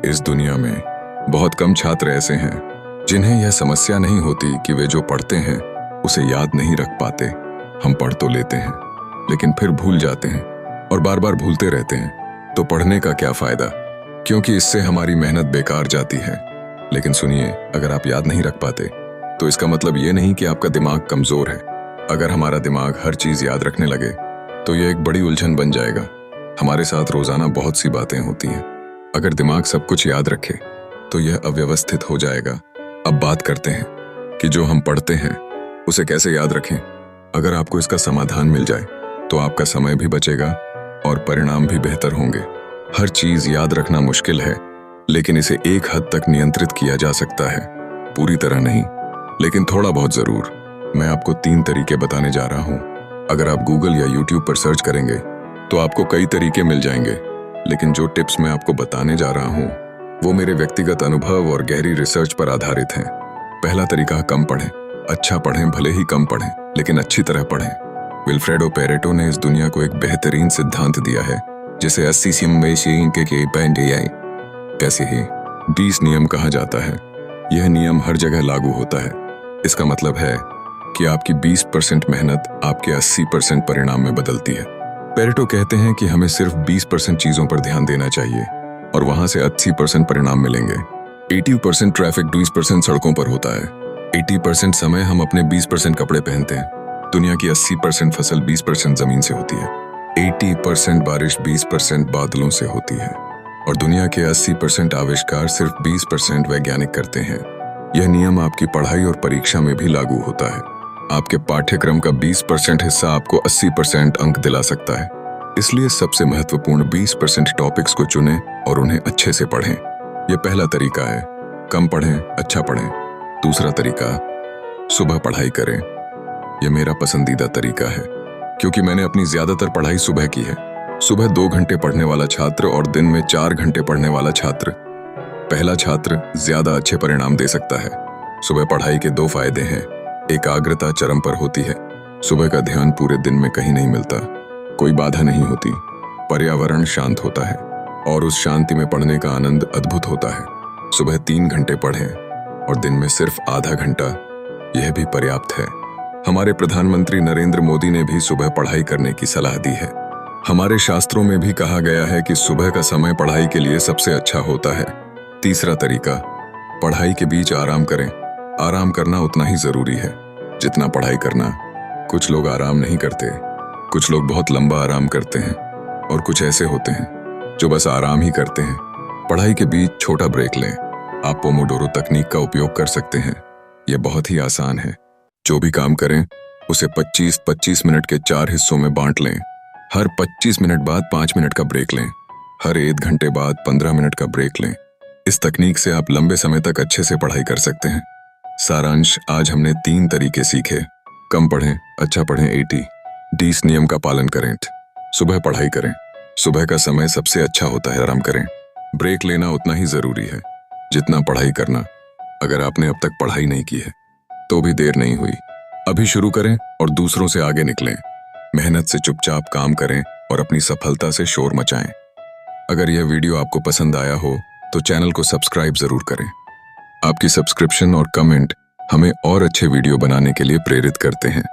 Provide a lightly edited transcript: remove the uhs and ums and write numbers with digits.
इस दुनिया में बहुत कम छात्र ऐसे हैं जिन्हें यह समस्या नहीं होती कि वे जो पढ़ते हैं उसे याद नहीं रख पाते। हम पढ़ तो लेते हैं लेकिन फिर भूल जाते हैं और बार बार भूलते रहते हैं। तो पढ़ने का क्या फायदा, क्योंकि इससे हमारी मेहनत बेकार जाती है। लेकिन सुनिए, अगर आप याद नहीं रख पाते तो इसका मतलब ये नहीं कि आपका दिमाग कमजोर है। अगर हमारा दिमाग हर चीज याद रखने लगे तो यह एक बड़ी उलझन बन जाएगा। हमारे साथ रोजाना बहुत सी बातें होती हैं। अगर दिमाग सब कुछ याद रखे तो यह अव्यवस्थित हो जाएगा। अब बात करते हैं कि जो हम पढ़ते हैं उसे कैसे याद रखें। अगर आपको इसका समाधान मिल जाए तो आपका समय भी बचेगा और परिणाम भी बेहतर होंगे। हर चीज याद रखना मुश्किल है, लेकिन इसे एक हद तक नियंत्रित किया जा सकता है। पूरी तरह नहीं, लेकिन थोड़ा बहुत जरूर। मैं आपको 3 तरीके बताने जा रहा हूं। अगर आप गूगल या यूट्यूब पर सर्च करेंगे तो आपको कई तरीके मिल जाएंगे, लेकिन जो टिप्स मैं आपको बताने जा रहा हूं वो मेरे व्यक्तिगत अनुभव और गहरी रिसर्च पर आधारित हैं। पहला तरीका, कम पढ़ें। अच्छा पढ़ें, भले ही कम पढ़ें, लेकिन अच्छी तरह पढ़ें। विल्फ्रेडो पेरेटो ने इस दुनिया को एक बेहतरीन सिद्धांत दिया है, जिसे 80 कैसे ही 20 नियम कहा जाता है। यह नियम हर जगह लागू होता है। इसका मतलब है कि आपकी 20% मेहनत आपके 80% परिणाम में बदलती है। पेरेटो कहते हैं कि हमें सिर्फ 20% चीजों पर ध्यान देना चाहिए और वहां से 80% परिणाम मिलेंगे। 80% ट्रैफिक 20% सड़कों पर होता है। 80% समय हम अपने 20% कपड़े पहनते हैं। दुनिया की 80% फसल 20% जमीन से होती है। 80% बारिश 20% बादलों से होती है और दुनिया के 80% आविष्कार सिर्फ 20% वैज्ञानिक करते हैं। यह नियम आपकी पढ़ाई और परीक्षा में भी लागू होता है। आपके पाठ्यक्रम का 20% हिस्सा आपको 80% अंक दिला सकता है। इसलिए सबसे महत्वपूर्ण 20% टॉपिक्स को चुनें और उन्हें अच्छे से पढ़ें। यह पहला तरीका है, कम पढ़ें, अच्छा पढ़ें। दूसरा तरीका, सुबह पढ़ाई करें। यह मेरा पसंदीदा तरीका है, क्योंकि मैंने अपनी ज्यादातर पढ़ाई सुबह की है। सुबह 2 घंटे पढ़ने वाला छात्र और दिन में 4 घंटे पढ़ने वाला छात्र, पहला छात्र ज्यादा अच्छे परिणाम दे सकता है। सुबह पढ़ाई के 2 फायदे हैं। एकाग्रता चरम पर होती है। सुबह का ध्यान पूरे दिन में कहीं नहीं मिलता, कोई बाधा नहीं होती, पर्यावरण शांत होता है और उस शांति में पढ़ने का आनंद अद्भुत होता है। सुबह 3 घंटे पढ़ें और दिन में सिर्फ आधा घंटा, यह भी पर्याप्त है। हमारे प्रधानमंत्री नरेंद्र मोदी ने भी सुबह पढ़ाई करने की सलाह दी है। हमारे शास्त्रों में भी कहा गया है कि सुबह का समय पढ़ाई के लिए सबसे अच्छा होता है। तीसरा तरीका, पढ़ाई के बीच आराम करें। आराम करना उतना ही जरूरी है जितना पढ़ाई करना। कुछ लोग आराम नहीं करते, कुछ लोग बहुत लंबा आराम करते हैं और कुछ ऐसे होते हैं जो बस आराम ही करते हैं। पढ़ाई के बीच छोटा ब्रेक लें। आप पोमोडोरो तकनीक का उपयोग कर सकते हैं। यह बहुत ही आसान है। जो भी काम करें उसे 25-25 मिनट के 4 हिस्सों में बांट लें। हर 25 मिनट बाद 5 मिनट का ब्रेक लें। हर 1 घंटे बाद 15 मिनट का ब्रेक लें। इस तकनीक से आप लंबे समय तक अच्छे से पढ़ाई कर सकते हैं। सारांश, आज हमने 3 तरीके सीखे। कम पढ़ें, अच्छा पढ़ें, 80-20 नियम का पालन करें। सुबह पढ़ाई करें। सुबह का समय सबसे अच्छा होता है। आराम करें। ब्रेक लेना उतना ही जरूरी है जितना पढ़ाई करना। अगर आपने अब तक पढ़ाई नहीं की है तो भी देर नहीं हुई। अभी शुरू करें और दूसरों से आगे निकलें। मेहनत से चुपचाप काम करें और अपनी सफलता से शोर मचाएं। अगर यह वीडियो आपको पसंद आया हो तो चैनल को सब्सक्राइब जरूर करें। आपकी सब्सक्रिप्शन और कमेंट हमें और अच्छे वीडियो बनाने के लिए प्रेरित करते हैं।